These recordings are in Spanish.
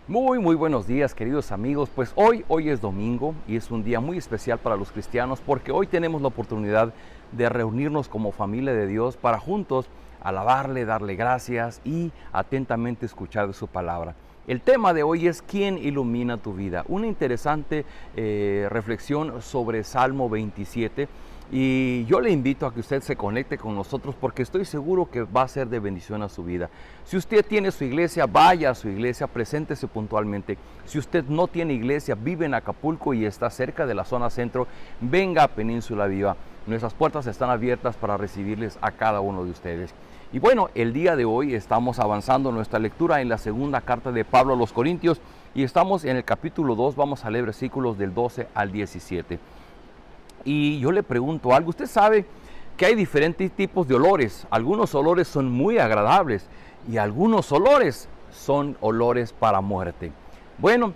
Muy buenos días, queridos amigos. Pues hoy es domingo y es un día muy especial para los cristianos porque hoy tenemos la oportunidad de reunirnos como familia de Dios para juntos alabarle, darle gracias y atentamente escuchar de su palabra. El tema de hoy es ¿quién ilumina tu vida? Una interesante reflexión sobre Salmo 27. Y yo le invito a que usted se conecte con nosotros porque estoy seguro que va a ser de bendición a su vida. Si usted tiene su iglesia, vaya a su iglesia, preséntese puntualmente. Si usted no tiene iglesia, vive en Acapulco y está cerca de la zona centro, venga a Península Viva. Nuestras puertas están abiertas para recibirles a cada uno de ustedes. Y bueno, el día de hoy estamos avanzando nuestra lectura en la segunda carta de Pablo a los Corintios y estamos en el capítulo 2, vamos a leer versículos del 12 al 17. Y yo le pregunto algo, usted sabe que hay diferentes tipos de olores, algunos olores son muy agradables y algunos olores son olores para muerte. Bueno,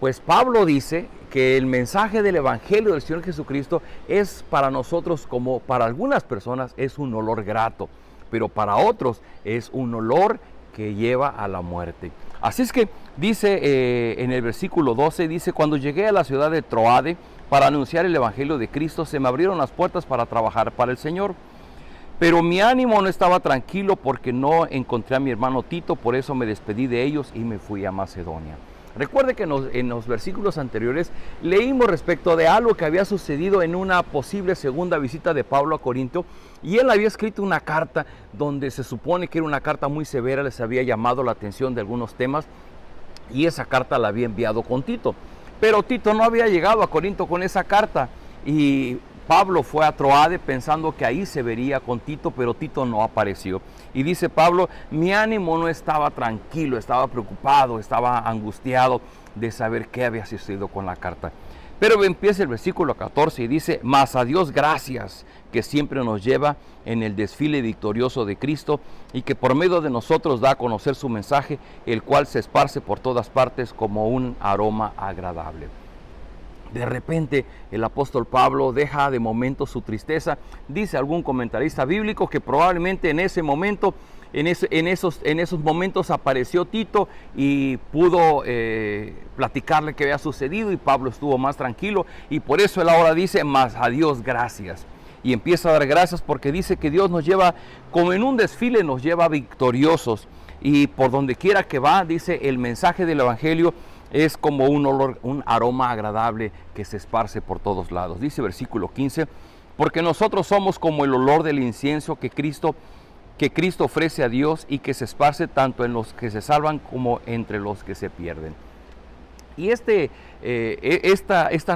pues Pablo dice que el mensaje del Evangelio del Señor Jesucristo es para nosotros como para algunas personas es un olor grato, pero para otros es un olor que lleva a la muerte. Así es que dice en el versículo 12, dice, cuando llegué a la ciudad de Troade, para anunciar el Evangelio de Cristo, se me abrieron las puertas para trabajar para el Señor. Pero mi ánimo no estaba tranquilo porque no encontré a mi hermano Tito, por eso me despedí de ellos y me fui a Macedonia. Recuerde que en los versículos anteriores leímos respecto de algo que había sucedido en una posible segunda visita de Pablo a Corinto, y él había escrito una carta donde se supone que era una carta muy severa, les había llamado la atención de algunos temas, y esa carta la había enviado con Tito. Pero Tito no había llegado a Corinto con esa carta y Pablo fue a Troade pensando que ahí se vería con Tito, pero Tito no apareció. Y dice Pablo, mi ánimo no estaba tranquilo, estaba preocupado, estaba angustiado de saber qué había sucedido con la carta. Pero empieza el versículo 14 y dice, mas a Dios gracias, que siempre nos lleva en el desfile victorioso de Cristo y que por medio de nosotros da a conocer su mensaje, el cual se esparce por todas partes como un aroma agradable. De repente el apóstol Pablo deja de momento su tristeza. Dice algún comentarista bíblico que probablemente en ese momento, en esos momentos apareció Tito y pudo platicarle qué había sucedido, y Pablo estuvo más tranquilo, y por eso él ahora dice, mas a Dios gracias. Y empieza a dar gracias porque dice que Dios nos lleva, como en un desfile, nos lleva victoriosos. Y por donde quiera que va, dice, el mensaje del Evangelio es como un olor, un aroma agradable que se esparce por todos lados. Dice versículo 15, porque nosotros somos como el olor del incienso que Cristo ofrece a Dios y que se esparce tanto en los que se salvan como entre los que se pierden. Y estas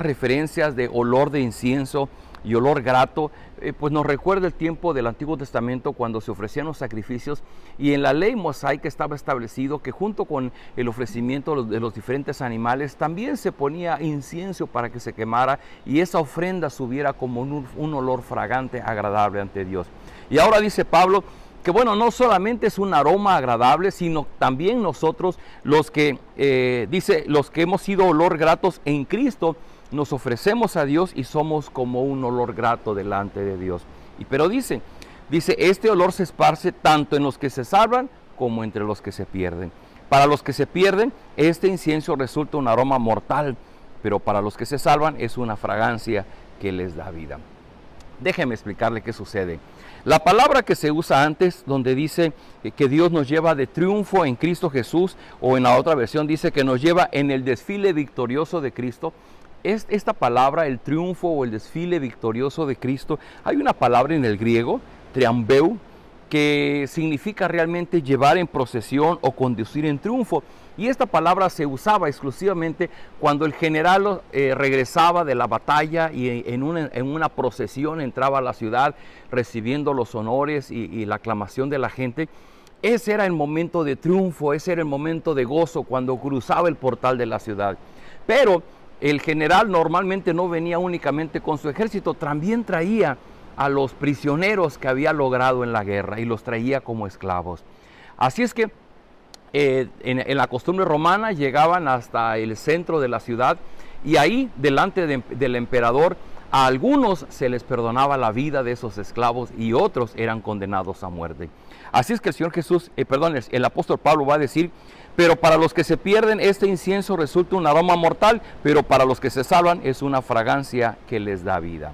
referencias de olor de incienso y olor grato, pues nos recuerda el tiempo del Antiguo Testamento cuando se ofrecían los sacrificios, y en la ley mosaica estaba establecido que junto con el ofrecimiento de los diferentes animales también se ponía incienso para que se quemara y esa ofrenda subiera como un olor fragante, agradable ante Dios. Y ahora dice Pablo que bueno, no solamente es un aroma agradable, sino también nosotros los que hemos sido olor gratos en Cristo, nos ofrecemos a Dios y somos como un olor grato delante de Dios. Pero dice, este olor se esparce tanto en los que se salvan como entre los que se pierden. Para los que se pierden, este incienso resulta un aroma mortal, pero para los que se salvan es una fragancia que les da vida. Déjeme explicarle qué sucede. La palabra que se usa antes, donde dice que Dios nos lleva de triunfo en Cristo Jesús, o en la otra versión dice que nos lleva en el desfile victorioso de Cristo, esta palabra, el triunfo o el desfile victorioso de Cristo, hay una palabra en el griego, triambeu, que significa realmente llevar en procesión o conducir en triunfo. Y esta palabra se usaba exclusivamente cuando el general regresaba de la batalla y en una procesión entraba a la ciudad recibiendo los honores y la aclamación de la gente. Ese era el momento de triunfo, ese era el momento de gozo cuando cruzaba el portal de la ciudad. Pero el general normalmente no venía únicamente con su ejército, también traía a los prisioneros que había logrado en la guerra y los traía como esclavos. Así es que en la costumbre romana llegaban hasta el centro de la ciudad y ahí delante del emperador A algunos se les perdonaba la vida de esos esclavos y otros eran condenados a muerte. Así es que el Señor Jesús, el apóstol Pablo va a decir: pero para los que se pierden, este incienso resulta un aroma mortal, pero para los que se salvan es una fragancia que les da vida.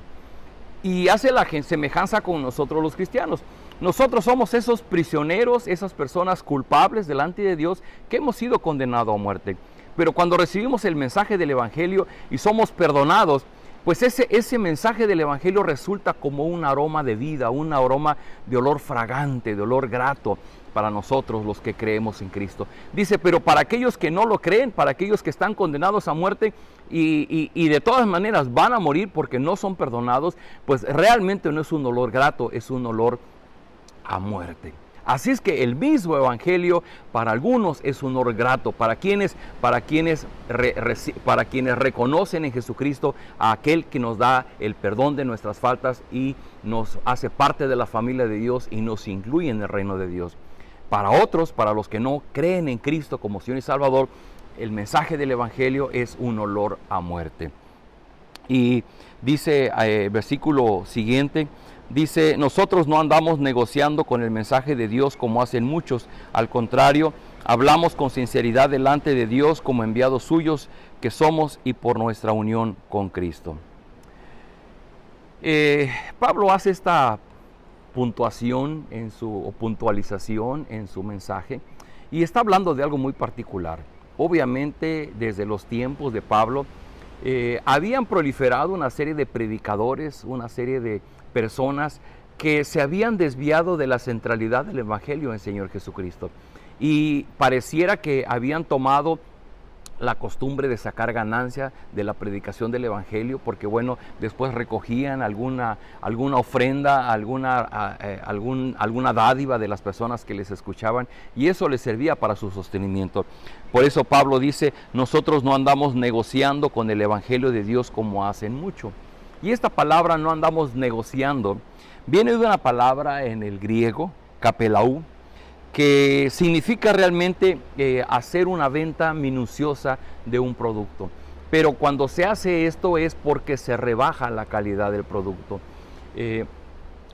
Y hace la semejanza con nosotros los cristianos. Nosotros somos esos prisioneros, esas personas culpables delante de Dios que hemos sido condenados a muerte. Pero cuando recibimos el mensaje del Evangelio y somos perdonados, pues ese mensaje del Evangelio resulta como un aroma de vida, un aroma de olor fragante, de olor grato para nosotros los que creemos en Cristo. Dice, pero para aquellos que no lo creen, para aquellos que están condenados a muerte y de todas maneras van a morir porque no son perdonados, pues realmente no es un olor grato, es un olor a muerte. Así es que el mismo Evangelio para algunos es un olor grato, para quienes reconocen en Jesucristo a aquel que nos da el perdón de nuestras faltas y nos hace parte de la familia de Dios y nos incluye en el reino de Dios. Para otros, para los que no creen en Cristo como Señor y Salvador, el mensaje del Evangelio es un olor a muerte. Y dice el versículo siguiente, dice, nosotros no andamos negociando con el mensaje de Dios como hacen muchos. Al contrario, hablamos con sinceridad delante de Dios como enviados suyos que somos y por nuestra unión con Cristo. Pablo hace esta puntualización en su mensaje y está hablando de algo muy particular. Obviamente, desde los tiempos de Pablo, habían proliferado una serie de predicadores, una serie de personas que se habían desviado de la centralidad del Evangelio en Señor Jesucristo y pareciera que habían tomado la costumbre de sacar ganancia de la predicación del Evangelio, porque bueno, después recogían alguna ofrenda, alguna dádiva de las personas que les escuchaban, y eso les servía para su sostenimiento. Por eso Pablo dice, nosotros no andamos negociando con el Evangelio de Dios como hacen mucho. Y esta palabra no andamos negociando, viene de una palabra en el griego, kapelaú, que significa realmente hacer una venta minuciosa de un producto. Pero cuando se hace esto es porque se rebaja la calidad del producto.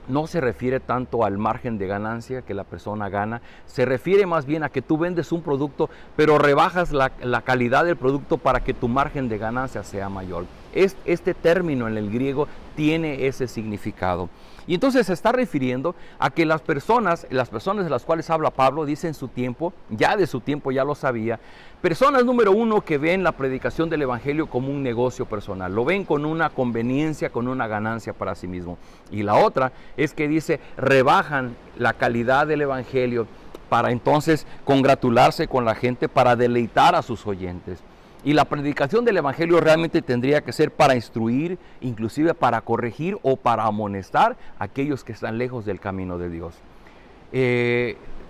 No se refiere tanto al margen de ganancia que la persona gana, se refiere más bien a que tú vendes un producto, pero rebajas la calidad del producto para que tu margen de ganancia sea mayor. Este término en el griego tiene ese significado. Y entonces se está refiriendo a que las personas de las cuales habla Pablo, dice en su tiempo, ya de su tiempo ya lo sabía, personas número uno que ven la predicación del Evangelio como un negocio personal, lo ven con una conveniencia, con una ganancia para sí mismo. Y la otra es que dice, rebajan la calidad del Evangelio para entonces congratularse con la gente, para deleitar a sus oyentes. Y la predicación del Evangelio realmente tendría que ser para instruir, inclusive para corregir o para amonestar a aquellos que están lejos del camino de Dios.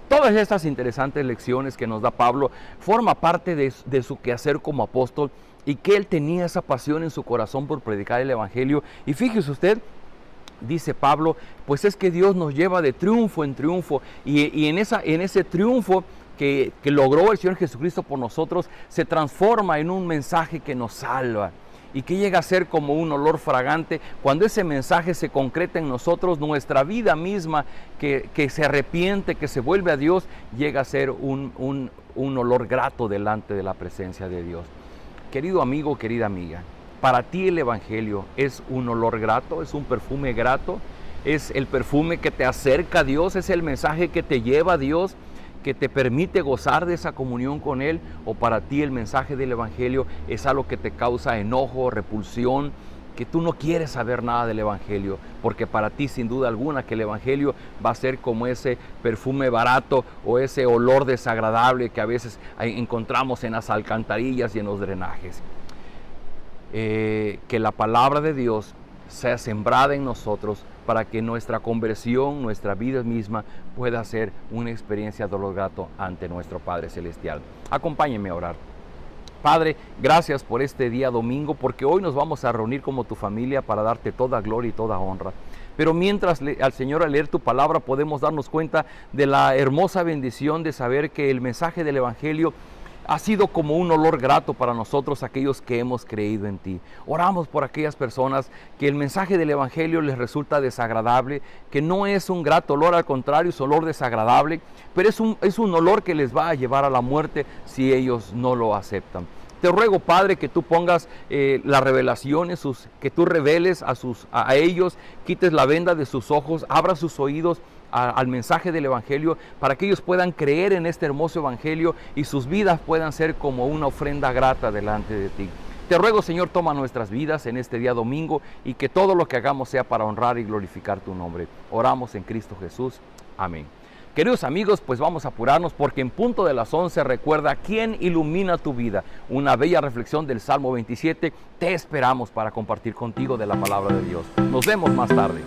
Todas estas interesantes lecciones que nos da Pablo forma parte de su quehacer como apóstol y que él tenía esa pasión en su corazón por predicar el Evangelio. Y fíjese usted, dice Pablo, pues es que Dios nos lleva de triunfo en triunfo y en ese triunfo que logró el Señor Jesucristo por nosotros, se transforma en un mensaje que nos salva y que llega a ser como un olor fragante. Cuando ese mensaje se concreta en nosotros, nuestra vida misma que se arrepiente, que se vuelve a Dios, llega a ser un olor grato delante de la presencia de Dios. Querido amigo, querida amiga, para ti el Evangelio es un olor grato, es un perfume grato, es el perfume que te acerca a Dios, es el mensaje que te lleva a Dios, que te permite gozar de esa comunión con Él, o para ti el mensaje del Evangelio es algo que te causa enojo, repulsión, que tú no quieres saber nada del Evangelio, porque para ti sin duda alguna que el Evangelio va a ser como ese perfume barato o ese olor desagradable que a veces encontramos en las alcantarillas y en los drenajes. Que la palabra de Dios sea sembrada en nosotros para que nuestra conversión, nuestra vida misma pueda ser una experiencia de olor grato ante nuestro Padre Celestial. Acompáñenme a orar. Padre, gracias por este día domingo, porque hoy nos vamos a reunir como tu familia para darte toda gloria y toda honra. Pero mientras al Señor al leer tu palabra podemos darnos cuenta de la hermosa bendición de saber que el mensaje del Evangelio ha sido como un olor grato para nosotros, aquellos que hemos creído en ti. Oramos por aquellas personas que el mensaje del Evangelio les resulta desagradable, que no es un grato olor, al contrario, es olor desagradable, pero es un olor que les va a llevar a la muerte si ellos no lo aceptan. Te ruego, Padre, que tú pongas las revelaciones, que tú reveles a ellos, quites la venda de sus ojos, abras sus oídos al mensaje del Evangelio, para que ellos puedan creer en este hermoso Evangelio y sus vidas puedan ser como una ofrenda grata delante de ti. Te ruego, Señor, toma nuestras vidas en este día domingo y que todo lo que hagamos sea para honrar y glorificar tu nombre. Oramos en Cristo Jesús. Amén. Queridos amigos, pues vamos a apurarnos porque en punto de las 11 recuerda quién ilumina tu vida. Una bella reflexión del Salmo 27. Te esperamos para compartir contigo de la palabra de Dios. Nos vemos más tarde.